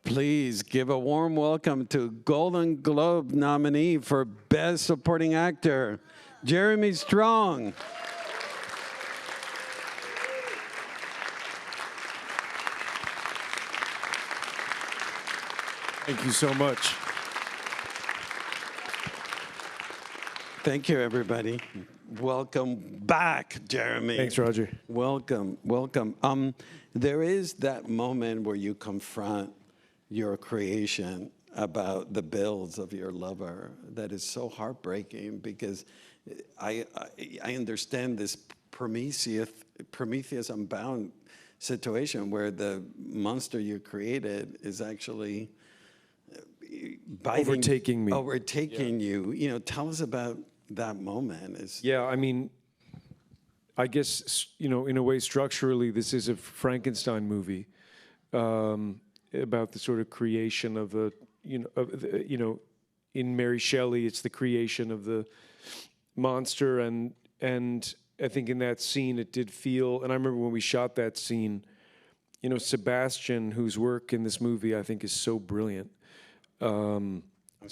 Please give a warm welcome to Golden Globe nominee for Best Supporting Actor, Jeremy Strong. Thank you so much. Thank you, everybody. Welcome back, Jeremy. Thanks, Roger. Welcome, welcome. There is that moment where you confront your creation about the bills of your lover that is so heartbreaking, because I understand this Prometheus Unbound situation where the monster you created is actually overtaking me. Overtaking you. You know, tell us about that moment. Yeah, I mean, I guess, you know, in a way, structurally, this is a Frankenstein movie about the sort of creation of a, in Mary Shelley, it's the creation of the monster, and I think in that scene it did feel, and I remember when we shot that scene, you know, Sebastian, whose work in this movie I think is so brilliant. So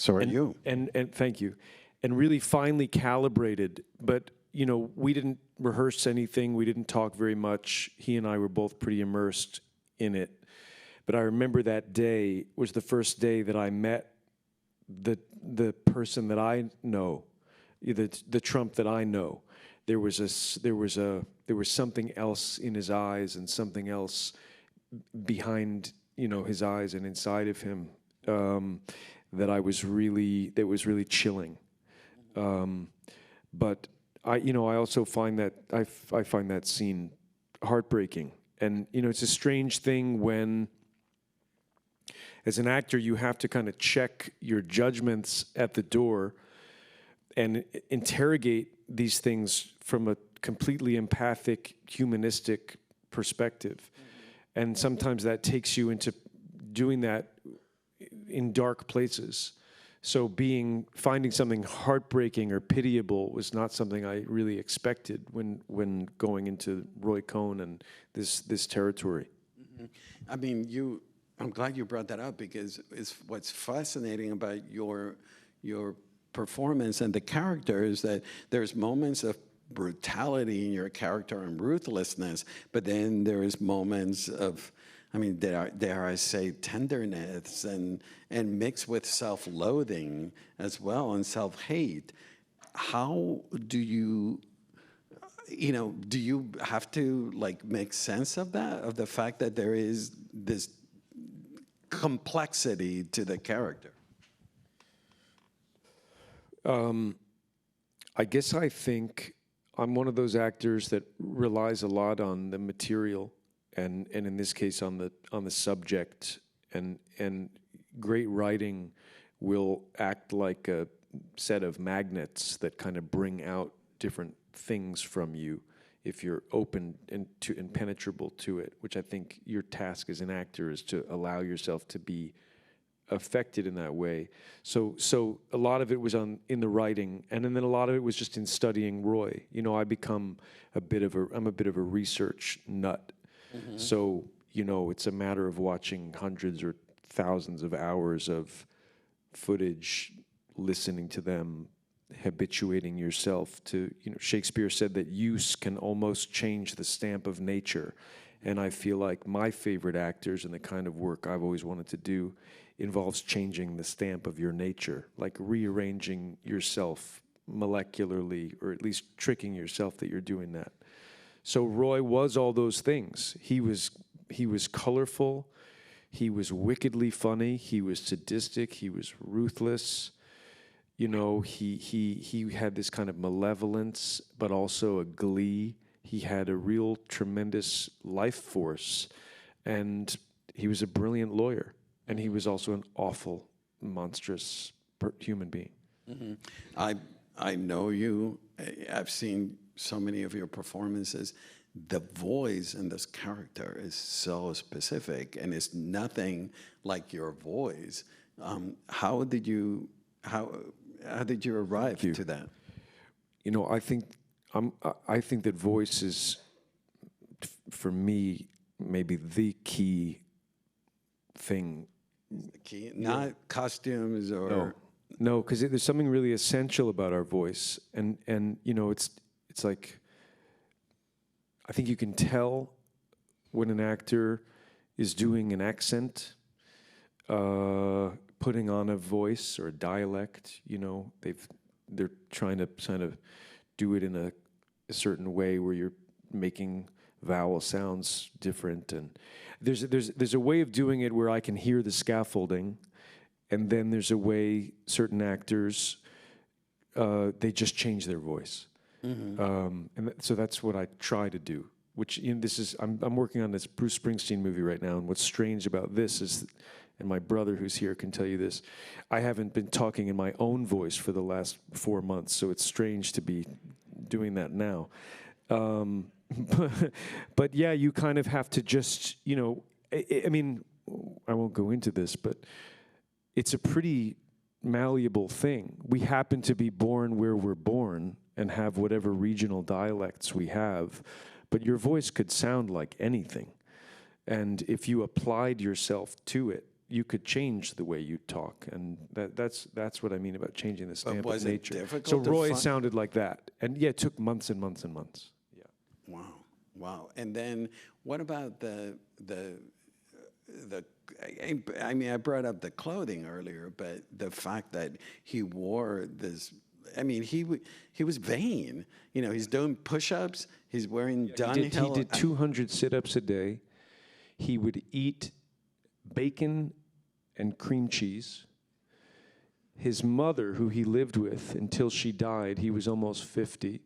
are you. And thank you. And really finely calibrated, but you know, we didn't rehearse anything, we didn't talk very much. He and I were both pretty immersed in it. But I remember that day was the first day that I met the person that I know, the Trump that I know. There was something else in his eyes and something else behind, you know, his eyes and inside of him that was really chilling. But I also find that I find that scene heartbreaking, and you know, it's a strange thing when, as an actor, you have to kind of check your judgments at the door and interrogate these things from a completely empathic, humanistic perspective, and sometimes that takes you into doing that in dark places. So finding something heartbreaking or pitiable was not something I really expected when going into Roy Cohn and this territory. Mm-hmm. I mean, I'm glad you brought that up, because what's fascinating about your performance and the character is that there's moments of brutality in your character and ruthlessness, but then there is moments of, I mean, dare I say, tenderness and mixed with self-loathing as well, and self-hate. How do you have to like make sense of that, of the fact that there is this complexity to the character? I guess I think I'm one of those actors that relies a lot on the material, and in this case on the subject, and great writing will act like a set of magnets that kind of bring out different things from you if you're open and penetrable to it, which I think your task as an actor is to allow yourself to be affected in that way. So a lot of it was in the writing, and then a lot of it was just in studying Roy. You know, I'm a bit of a research nut. Mm-hmm. So, you know, it's a matter of watching hundreds or thousands of hours of footage, listening to them, habituating yourself to, you know, Shakespeare said that use can almost change the stamp of nature. And I feel like my favorite actors and the kind of work I've always wanted to do involves changing the stamp of your nature, like rearranging yourself molecularly, or at least tricking yourself that you're doing that. So Roy was all those things. He was colorful, he was wickedly funny, he was sadistic, he was ruthless. You know, he had this kind of malevolence, but also a glee. He had a real tremendous life force, and he was a brilliant lawyer, and he was also an awful, monstrous human being. Mm-hmm. I know you. I've seen so many of your performances. The voice in this character is so specific, and it's nothing like your voice. How did you arrive to that? You know, I think that voice is, for me, maybe the key thing The key, not costumes or. No, because there's something really essential about our voice, and you know, it's like, I think you can tell when an actor is doing an accent, putting on a voice or a dialect. You know, they're trying to kind of do it in a certain way where you're making vowel sounds different, and there's a way of doing it where I can hear the scaffolding. And then there's a way certain actors, they just change their voice. So that's what I try to do, which, you know, I'm working on this Bruce Springsteen movie right now. And what's strange about this is, and my brother who's here can tell you this, I haven't been talking in my own voice for the last 4 months. So it's strange to be doing that now. But yeah, you kind of have to just, you know, I mean, I won't go into this, but it's a pretty malleable thing. We happen to be born where we're born and have whatever regional dialects we have, but your voice could sound like anything. And if you applied yourself to it, you could change the way you talk. And that's what I mean about changing the stamp of nature. It difficult so to Roy sounded like that. And yeah, it took months and months and months. Yeah. Wow. And then what about the I mean, I brought up the clothing earlier, but the fact that he wore this, I mean, he was vain. You know, he's doing push-ups. He's wearing Dunhill. He did 200 sit-ups a day. He would eat bacon and cream cheese. His mother, who he lived with until she died, he was almost 50,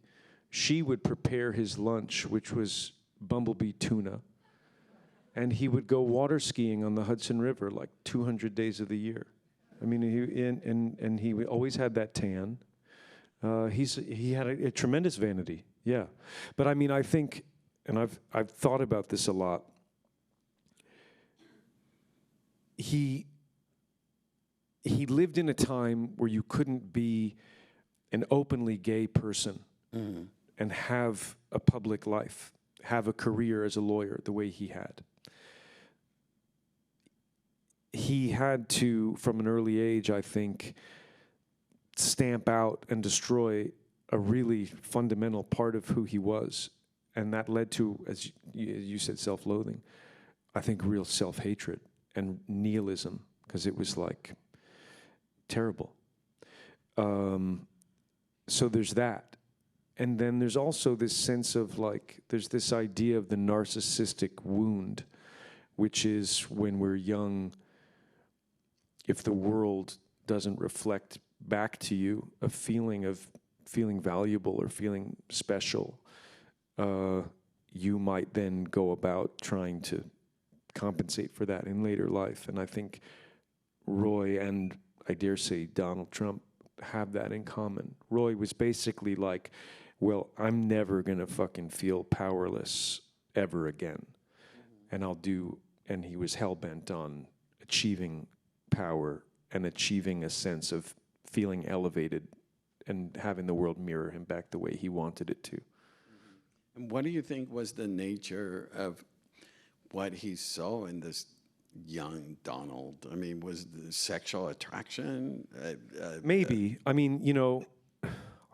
she would prepare his lunch, which was bumblebee tuna. And he would go water skiing on the Hudson River like 200 days of the year. I mean, he always had that tan. He had a tremendous vanity, yeah. But I mean, I think, and I've thought about this a lot. He lived in a time where you couldn't be an openly gay person and have a public life, have a career as a lawyer the way he had. He had to, from an early age, I think, stamp out and destroy a really fundamental part of who he was. And that led to, as you said, self-loathing. I think real self-hatred and nihilism, because it was like terrible. So there's that. And then there's also this sense of like, there's this idea of the narcissistic wound, which is when we're young, if the world doesn't reflect back to you a feeling of feeling valuable or feeling special, you might then go about trying to compensate for that in later life. And I think Roy and, I dare say, Donald Trump have that in common. Roy was basically like, well, I'm never gonna fucking feel powerless ever again. And he was hell-bent on achieving power and achieving a sense of feeling elevated and having the world mirror him back the way he wanted it to. And what do you think was the nature of what he saw in this young Donald? I mean, was the sexual attraction? Maybe. I mean, you know,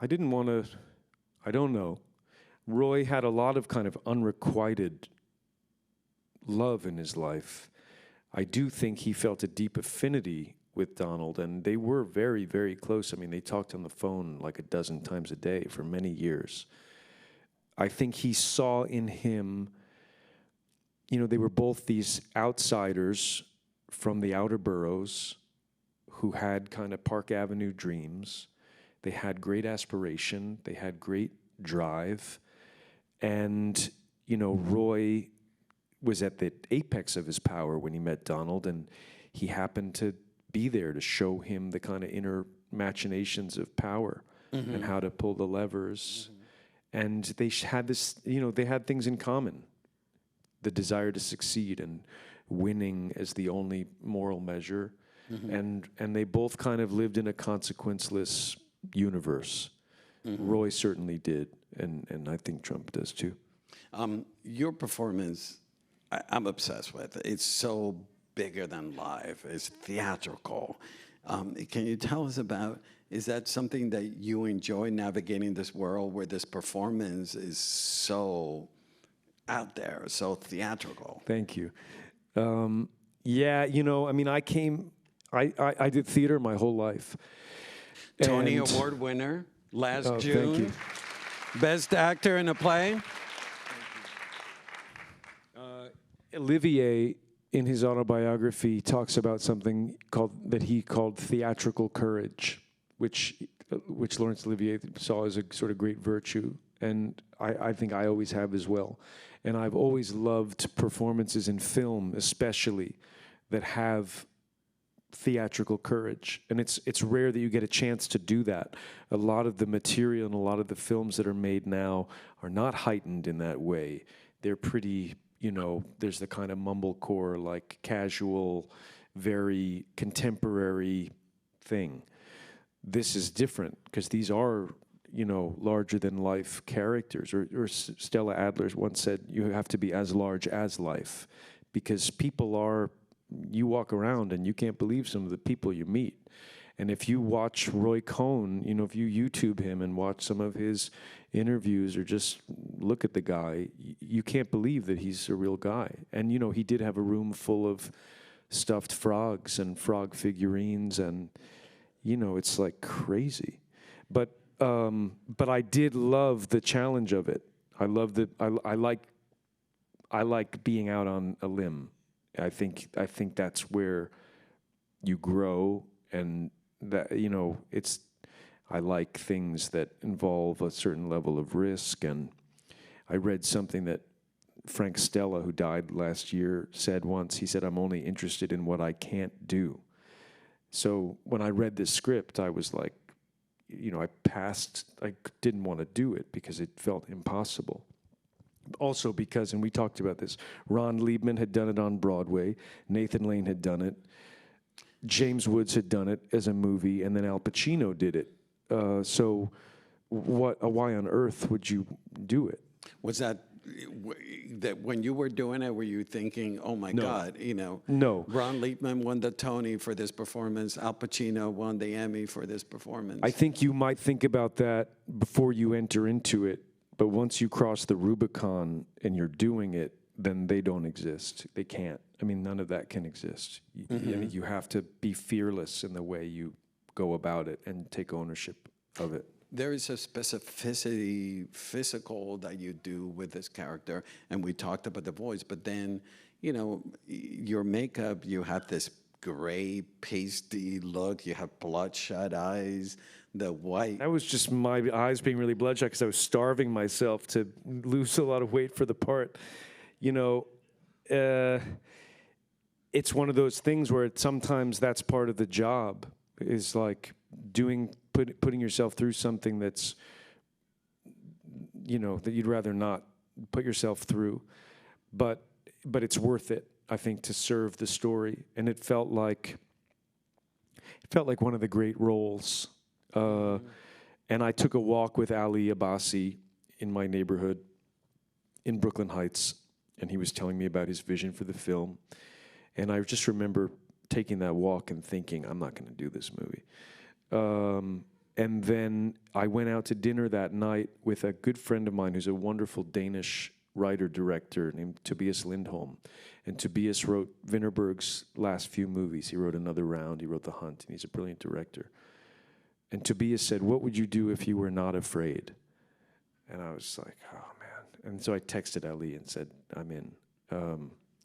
I don't know. Roy had a lot of kind of unrequited love in his life. I do think he felt a deep affinity with Donald, and they were very, very close. I mean, they talked on the phone like a dozen times a day for many years. I think he saw in him, you know, they were both these outsiders from the outer boroughs who had kind of Park Avenue dreams. They had great aspiration. They had great drive. And, you know, Roy was at the apex of his power when he met Donald, and he happened to be there to show him the kind of inner machinations of power and how to pull the levers. And they had this, you know, they had things in common. The desire to succeed and winning as the only moral measure. And they both kind of lived in a consequenceless universe. Roy certainly did, and I think Trump does too. Your performance, I'm obsessed with. It's so bigger than life, it's theatrical. Can you tell us about, is that something that you enjoy, navigating this world where this performance is so out there, so theatrical? Thank you. Yeah, you know, I mean, I did theater my whole life. Tony And- Award winner last Oh, June. thank you. Best actor in a play. Olivier, in his autobiography, talks about something that he called theatrical courage, which Laurence Olivier saw as a sort of great virtue, and I think I always have as well. And I've always loved performances in film, especially, that have theatrical courage, and it's rare that you get a chance to do that. A lot of the material and a lot of the films that are made now are not heightened in that way. They're pretty, you know, there's the kind of mumblecore, like casual, very contemporary thing. This is different because these are, you know, larger than life characters. Or Stella Adler once said, you have to be as large as life, because people are, you walk around and you can't believe some of the people you meet. And if you watch Roy Cohn, you know, if you YouTube him and watch some of his interviews or just look at the guy, you can't believe that he's a real guy. And, you know, he did have a room full of stuffed frogs and frog figurines, and, you know, it's like crazy. But I did love the challenge of it. I like being out on a limb. I think that's where you grow, and that, you know, I like things that involve a certain level of risk. And I read something that Frank Stella, who died last year, said once. He said, "I'm only interested in what I can't do." So when I read this script, I was like, you know, I didn't want to do it because it felt impossible. Also because, and we talked about this, Ron Liebman had done it on Broadway, Nathan Lane had done it, James Woods had done it as a movie, and then Al Pacino did it. So why on earth would you do it? Was that when you were doing it, were you thinking, oh my God, you know, No. Ron Liebman won the Tony for this performance, Al Pacino won the Emmy for this performance? I think you might think about that before you enter into it, but once you cross the Rubicon and you're doing it, then they don't exist. They can't. I mean, none of that can exist. You have to be fearless in the way you go about it and take ownership of it. There is a specificity physical that you do with this character, and we talked about the voice, but then, you know, your makeup, you have this gray, pasty look, you have bloodshot eyes, the white. That was just my eyes being really bloodshot because I was starving myself to lose a lot of weight for the part. You know, it's one of those things where sometimes that's part of the job, is like putting yourself through something that's, you know, that you'd rather not put yourself through, but it's worth it, I think, to serve the story. And it felt like one of the great roles. And I took a walk with Ali Abbasi in my neighborhood in Brooklyn Heights, and he was telling me about his vision for the film. And I just remember taking that walk and thinking, I'm not going to do this movie. And then I went out to dinner that night with a good friend of mine who's a wonderful Danish writer-director named Tobias Lindholm. And Tobias wrote Vinterberg's last few movies. He wrote Another Round, he wrote The Hunt, and he's a brilliant director. And Tobias said, "What would you do if you were not afraid?" And I was like, oh, man. And so I texted Ali and said, I'm in.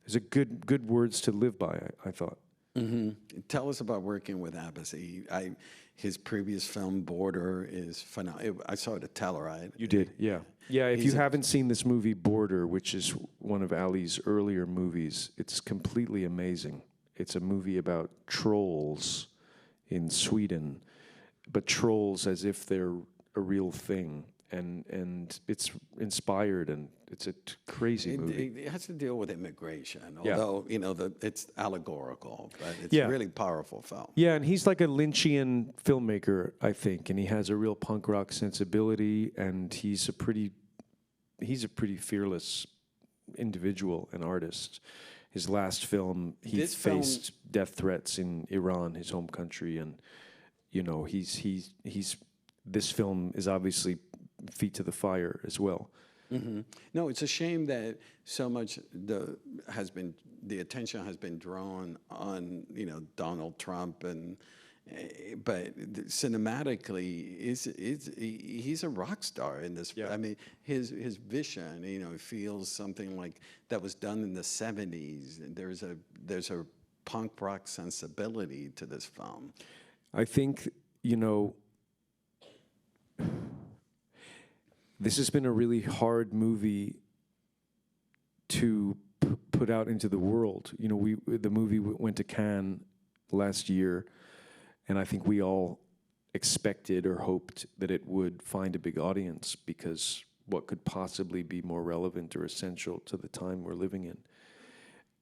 It's a good words to live by, I thought. Mm-hmm. Tell us about working with Abbasi. His previous film, Border, is phenomenal. I saw it at Telluride. You did, yeah. Yeah, if you haven't seen this movie, Border, which is one of Ali's earlier movies, it's completely amazing. It's a movie about trolls in Sweden, but trolls as if they're a real thing. And it's inspired, and it's a crazy movie. It has to deal with immigration, Yeah. although, you know, it's allegorical, but it's Yeah. a really powerful film. Yeah, and he's like a Lynchian filmmaker, I think, and he has a real punk rock sensibility, and he's a pretty fearless individual and artist. his last film, he This film- faced death threats in Iran, his home country, and he's this film is obviously feet to the fire as well. No, it's a shame that so much the attention has been drawn on Donald Trump but cinematically he's a rock star in this. Yeah. I mean, his vision, feels something like that was done in the '70s. There's a punk rock sensibility to this film. I think, this has been a really hard movie to put out into the world. The movie went to Cannes last year, and I think we all expected or hoped that it would find a big audience, because what could possibly be more relevant or essential to the time we're living in?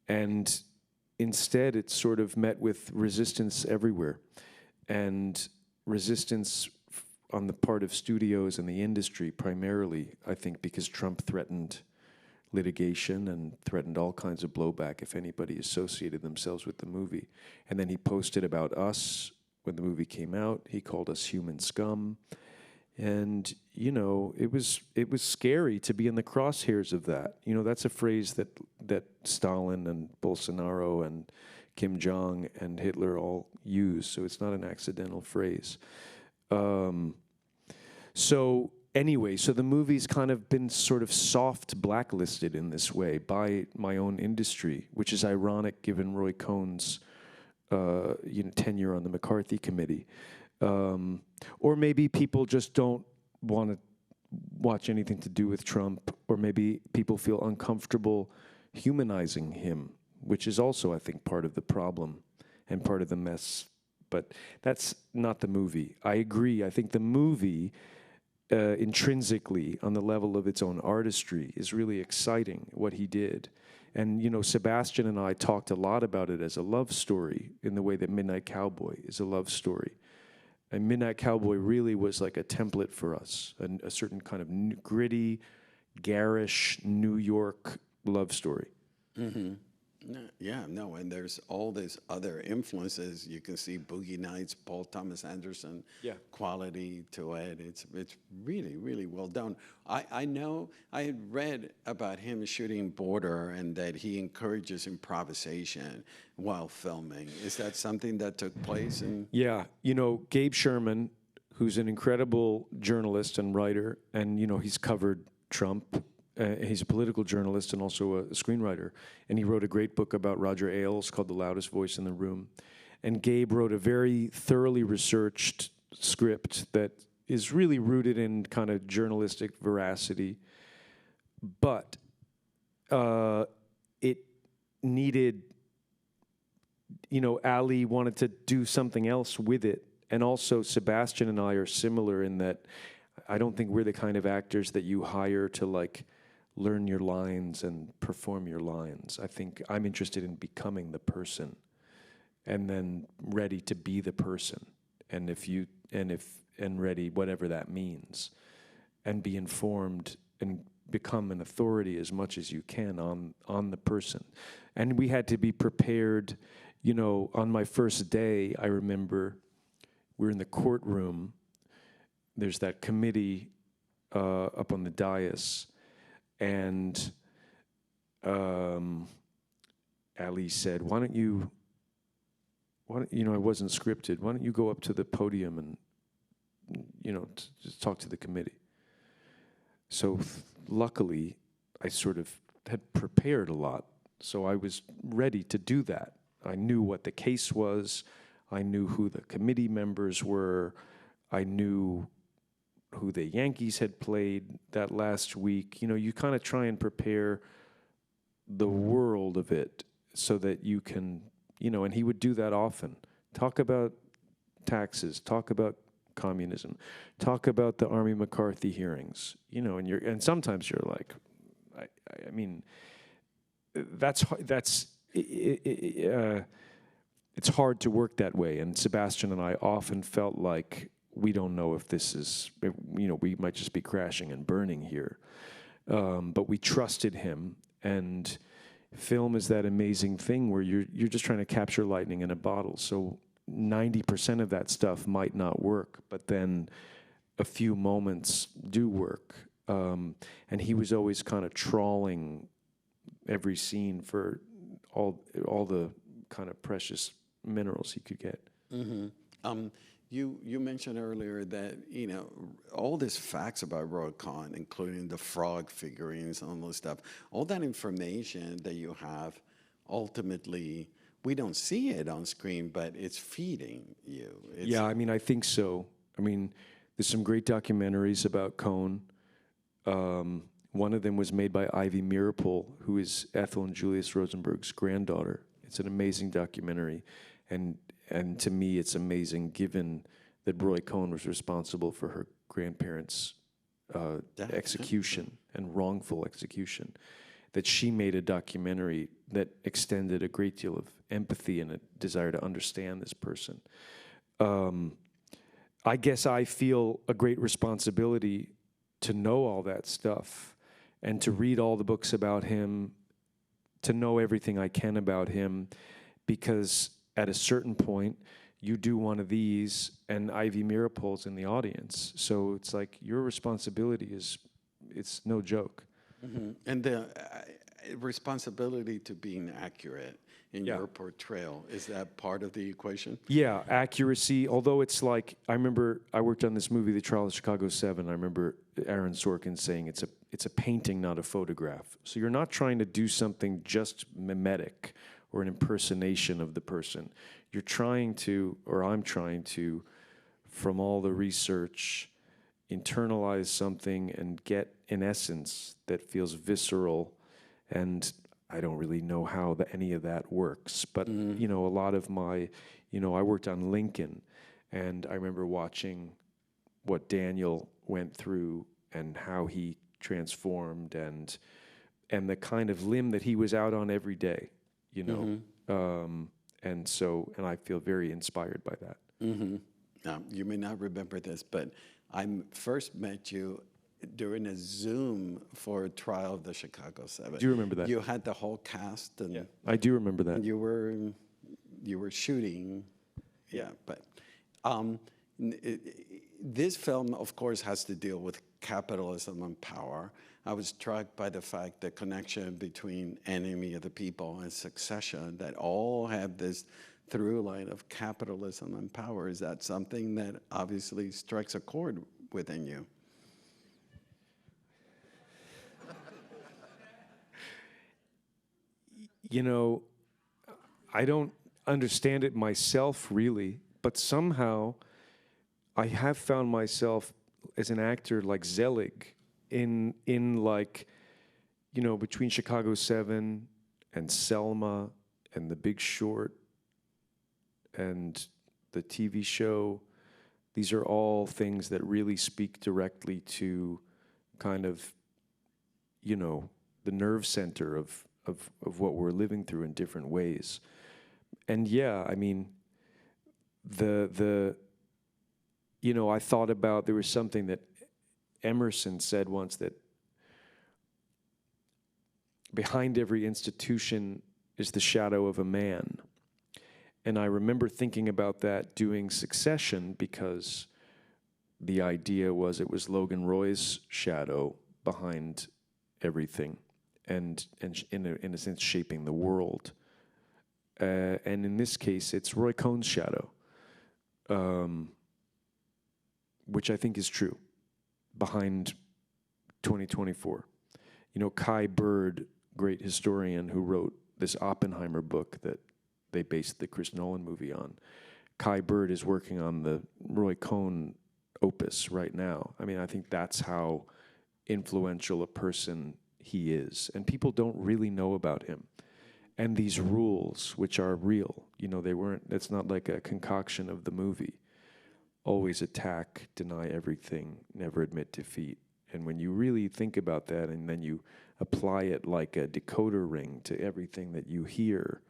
And instead, it sort of met with resistance everywhere, and resistance on the part of studios and the industry primarily, I think, because Trump threatened litigation and threatened all kinds of blowback if anybody associated themselves with the movie. And then he posted about us when the movie came out. He called us human scum. And, it was scary to be in the crosshairs of that. That's a phrase that Stalin and Bolsonaro and Kim Jong and Hitler all use, so it's not an accidental phrase. So the movie's kind of been sort of soft blacklisted in this way by my own industry, which is ironic given Roy Cohn's tenure on the McCarthy Committee. Or maybe people just don't want to watch anything to do with Trump, or maybe people feel uncomfortable humanizing him, which is also, I think, part of the problem and part of the mess. But that's not the movie. I agree. I think the movie, intrinsically, on the level of its own artistry, is really exciting, what he did. And, Sebastian and I talked a lot about it as a love story, in the way that Midnight Cowboy is a love story. And Midnight Cowboy really was like a template for us, a certain kind of gritty, garish New York love story. Mm-hmm. Yeah, no, and there's all these other influences. You can see Boogie Nights, Paul Thomas Anderson quality to it. It's really, really well done. I know I had read about him shooting Border, and that he encourages improvisation while filming. Is that something that took place? Yeah, Gabe Sherman, who's an incredible journalist and writer, and he's covered Trump. He's a political journalist and also a screenwriter. And he wrote a great book about Roger Ailes called The Loudest Voice in the Room. And Gabe wrote a very thoroughly researched script that is really rooted in kind of journalistic veracity. But it needed, Ali wanted to do something else with it. And also Sebastian and I are similar in that I don't think we're the kind of actors that you hire to learn your lines and perform your lines. I think I'm interested in becoming the person, and then ready to be the person. And ready, whatever that means, and be informed and become an authority as much as you can on the person. And we had to be prepared. On my first day, I remember we're in the courtroom. There's that committee up on the dais, and Ali said, "Why don't you? I wasn't scripted. Why don't you go up to the podium and just talk to the committee?" So luckily, I sort of had prepared a lot, so I was ready to do that. I knew what the case was. I knew who the committee members were. I knew who the Yankees had played that last week. You kind of try and prepare the world of it so that you can, and he would do that often. Talk about taxes, talk about communism, talk about the Army McCarthy hearings, and sometimes you're like, I mean, it's hard to work that way. And Sebastian and I often felt like, we don't know if this is, we might just be crashing and burning here. But we trusted him, and film is that amazing thing where you're just trying to capture lightning in a bottle. So 90% of that stuff might not work, but then a few moments do work. And he was always kind of trawling every scene for all the kind of precious minerals he could get. You mentioned earlier that, you know, all these facts about Roy Cohn, including the frog figurines and all this stuff, all that information that you have, ultimately, we don't see it on screen, but it's feeding you. Yeah, I mean, I think so. I mean, there's some great documentaries about Cohn. One of them was made by Ivy Meeropol, who is Ethel and Julius Rosenberg's granddaughter. It's an amazing documentary. And to me, it's amazing, given that Roy Cohn was responsible for her grandparents' execution and wrongful execution, that she made a documentary that extended a great deal of empathy and a desire to understand this person. I guess I feel a great responsibility to know all that stuff and to read all the books about him, to know everything I can about him, because at a certain point, you do one of these, and Ivy Meeropol's in the audience. So it's like your responsibility it's no joke. And the responsibility to being accurate in your portrayal, is that part of the equation? Yeah, accuracy. Although it's like, I remember I worked on this movie, The Trial of Chicago 7. I remember Aaron Sorkin saying it's a painting, not a photograph. So you're not trying to do something just mimetic or an impersonation of the person. You're trying to, or I'm trying to, from all the research, internalize something and get an essence that feels visceral. And I don't really know how any of that works. But, you know, a lot of my, you know, I worked on Lincoln, and I remember watching what Daniel went through and how he transformed and the kind of limb that he was out on every day, you know. And I feel very inspired by that. Now, you may not remember this, but I first met you during a Zoom for a trial of the Chicago 7. Do you remember that? You had the whole cast, and I do remember that. you were shooting. Yeah, but this film, of course, has to deal with capitalism and power. I was struck by the fact, the connection between Enemy of the People and Succession, that all have this through line of capitalism and power. Is that something that obviously strikes a chord within you? You know, I don't understand it myself, really, but somehow I have found myself as an actor like Zelig in like, you know, between Chicago 7 and Selma and The Big Short and the TV show. These are all things that really speak directly to kind of, you know, the nerve center of what we're living through in different ways. And yeah, I mean, you know, I thought about, there was something that Emerson said once, that behind every institution is the shadow of a man. And I remember thinking about that doing Succession, because the idea was it was Logan Roy's shadow behind everything, and in a sense shaping the world. And in this case, it's Roy Cohn's shadow, which I think is true, behind 2024. You know, Kai Bird, great historian who wrote this Oppenheimer book that they based the Chris Nolan movie on. Kai Bird is working on the Roy Cohn opus right now. I mean, I think that's how influential a person he is. And people don't really know about him. And these rules, which are real, you know, it's not like a concoction of the movie. Always attack, deny everything, never admit defeat. And when you really think about that, and then you apply it like a decoder ring to everything that you hear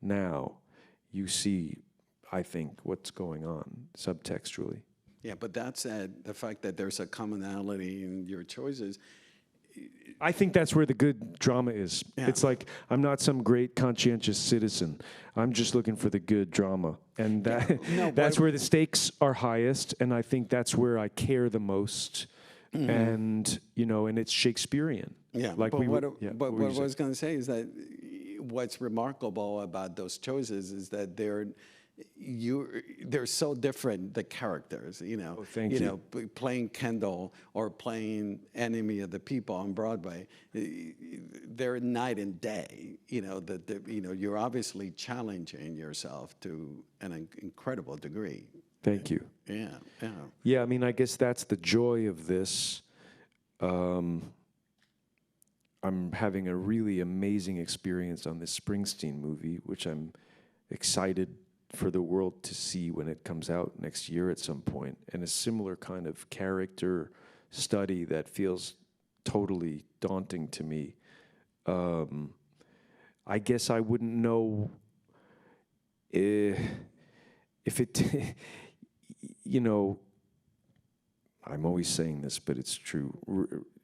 now, you see, I think, what's going on subtextually. Yeah, but that said, the fact that there's a commonality in your choices, I think that's where the good drama is. Yeah. It's like, I'm not some great conscientious citizen. I'm just looking for the good drama. And that that's where the stakes are highest, and I think that's where I care the most. And, you know, and it's Shakespearean. Yeah, Like but what were I was going to say is that what's remarkable about those choices is that they're so different, the characters, you know. Oh, thank you. Know, playing Kendall or playing Enemy of the People on Broadway, they're night and day. You know, you know, you're obviously challenging yourself to an incredible degree. Thank you. Yeah, yeah. Yeah, I mean, I guess that's the joy of this. I'm having a really amazing experience on this Springsteen movie, which I'm excited for the world to see when it comes out next year at some point, and a similar kind of character study that feels totally daunting to me. I guess I wouldn't know if it, you know, I'm always saying this, but it's true.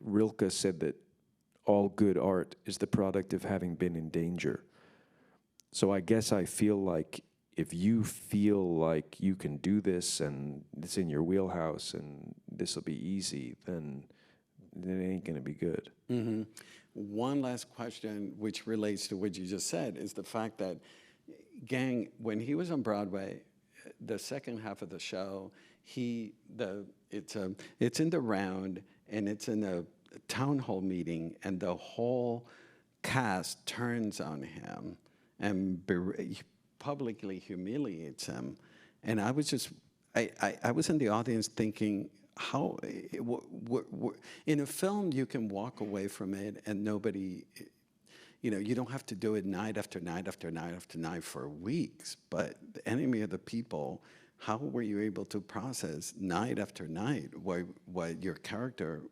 Rilke said that all good art is the product of having been in danger. So I guess I feel like if you feel like you can do this and it's in your wheelhouse and this will be easy, then it ain't going to be good. Mm-hmm. One last question, which relates to what you just said, is the fact that Gang, when he was on Broadway, the second half of the show, it's in the round and it's in a town hall meeting, and the whole cast turns on him and publicly humiliates him. And I was just, I was in the audience thinking, how, in a film you can walk away from it and nobody, you know, you don't have to do it night after night after night after night for weeks, but The Enemy of the People, how were you able to process night after night what your character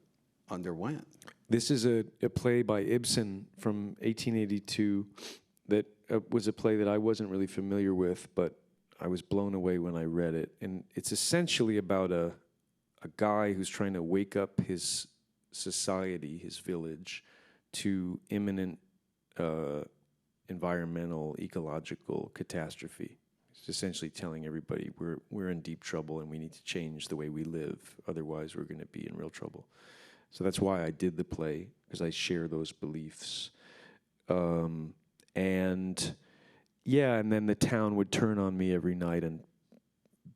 underwent? This is a play by Ibsen from 1882 that was a play that I wasn't really familiar with, but I was blown away when I read it. And it's essentially about a guy who's trying to wake up his society, his village, to imminent environmental, ecological catastrophe. It's essentially telling everybody we're in deep trouble and we need to change the way we live. Otherwise, we're going to be in real trouble. So that's why I did the play, because I share those beliefs. And yeah, and then the town would turn on me every night and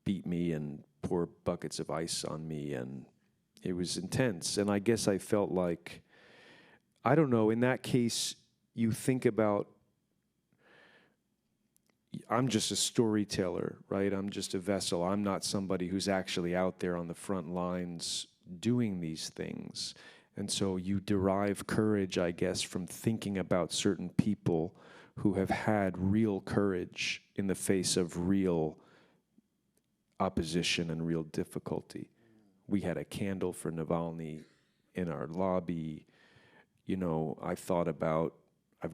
beat me and pour buckets of ice on me, and it was intense. And I guess I felt like, I don't know, in that case, you think about, I'm just a storyteller, right? I'm just a vessel. I'm not somebody who's actually out there on the front lines doing these things. And so you derive courage, I guess, from thinking about certain people who have had real courage in the face of real opposition and real difficulty. We had a candle for Navalny in our lobby. You know, I've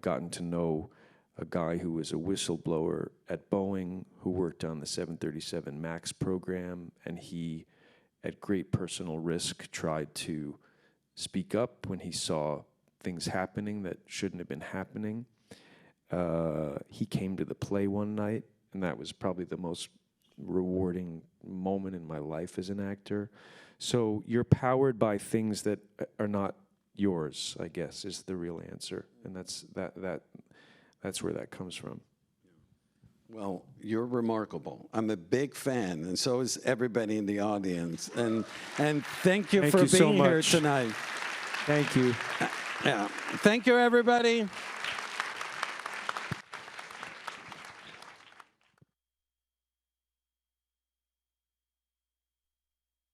gotten to know a guy who was a whistleblower at Boeing who worked on the 737 MAX program, and he, at great personal risk, tried to speak up when he saw things happening that shouldn't have been happening. He came to the play one night, and that was probably the most rewarding moment in my life as an actor. So you're powered by things that are not yours, I guess, is the real answer. And that's where that comes from. Well, you're remarkable. I'm a big fan, and so is everybody in the audience. And thank you for being here tonight. Thank you. Yeah. Thank you, everybody.